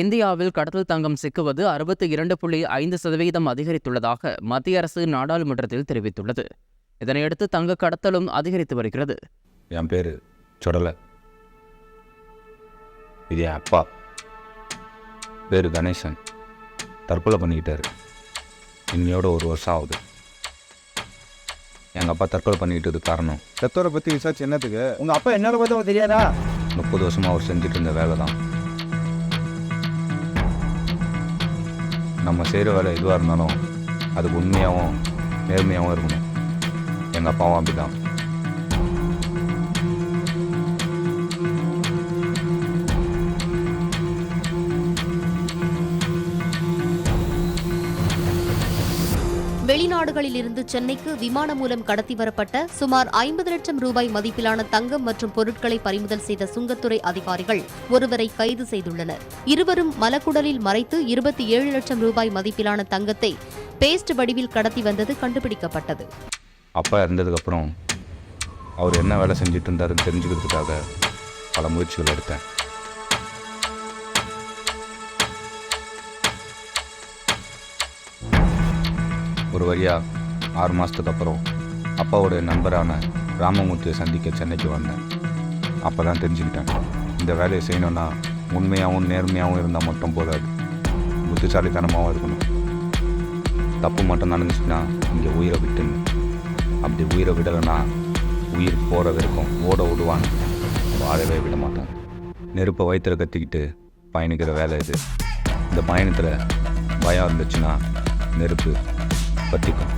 இந்தியாவில் கடத்தல் தங்கம் சிக்குவது 62.5% அதிகரித்துள்ளதாக மத்திய அரசு நாடாளுமன்றத்தில் தெரிவித்துள்ளது. இதனையடுத்து தங்க கடத்தலும் அதிகரித்து வருகிறது. என் பேர் சொடலை, இது என் அப்பா பேர் கணேசன். தற்கொலை பண்ணிக்கிட்டாரு. இன்னையோட 1 வருஷம் ஆகுது. எங்கள் அப்பா தற்கொலை பண்ணிக்கிட்டது காரணம் செத்தோரை பற்றி விசாரிச்சு என்னத்துக்கு? உங்கள் அப்பா என்ன பற்றி உங்களுக்கு தெரியாதா? 30 வருஷமாக அவர் செஞ்சுட்டு இருந்த வேலை தான். நம்ம செய்கிற வேலை எதுவாக இருந்தாலும் அதுக்கு உண்மையாகவும் நேர்மையாகவும் இருக்கணும். எங்கள் அப்பாவும் அப்படி தான். வெளிநாடுகளில் இருந்து சென்னைக்கு விமானம் மூலம் கடத்தி வரப்பட்ட சுமார் 50 லட்சம் ரூபாய் மதிப்பிலான தங்கம் மற்றும் பொருட்களை பறிமுதல் செய்த சுங்கத்துறை அதிகாரிகள் ஒருவரை கைது செய்துள்ளனர். இருவரும் மலக்குடலில் மறைத்து 27 லட்சம் ரூபாய் மதிப்பிலான தங்கத்தை பேஸ்ட் வடிவில் கடத்தி வந்தது கண்டுபிடிக்கப்பட்டது. அப்பா இறந்ததுக்கப்புறம் அவர் என்ன வேலை செஞ்சுட்டு இருந்தாருன்னு தெரிஞ்சுக்கிறதுக்காக பல முயற்சிகள் எடுத்தேன். ஒரு வழியாக 6 மாதத்துக்கு அப்புறம் அப்பாவோடைய நண்பரான ராமமூர்த்தியை சந்திக்க சென்னைக்கு வந்தேன். அப்போ தான் தெரிஞ்சுக்கிட்டேன், இந்த வேலையை செய்யணுன்னா உண்மையாகவும் நேர்மையாகவும் இருந்தால் மட்டும் போதாது, புத்திசாலித்தனமாகவும் இருக்கணும். தப்பு மட்டும் நடந்துச்சுன்னா இங்கே உயிரை விட்டுன்னு, அப்படி உயிரை விடலைன்னா உயிர் போகிற வரைக்கும் ஓட விடுவான்னு, வாழவே விட மாட்டான். நெருப்பை வயிற்றுல கத்திக்கிட்டு பயணிக்கிற வேலை இது. இந்த பயணத்தில் பயம் இருந்துச்சுன்னா நெருப்பு பற்றிக்கும்.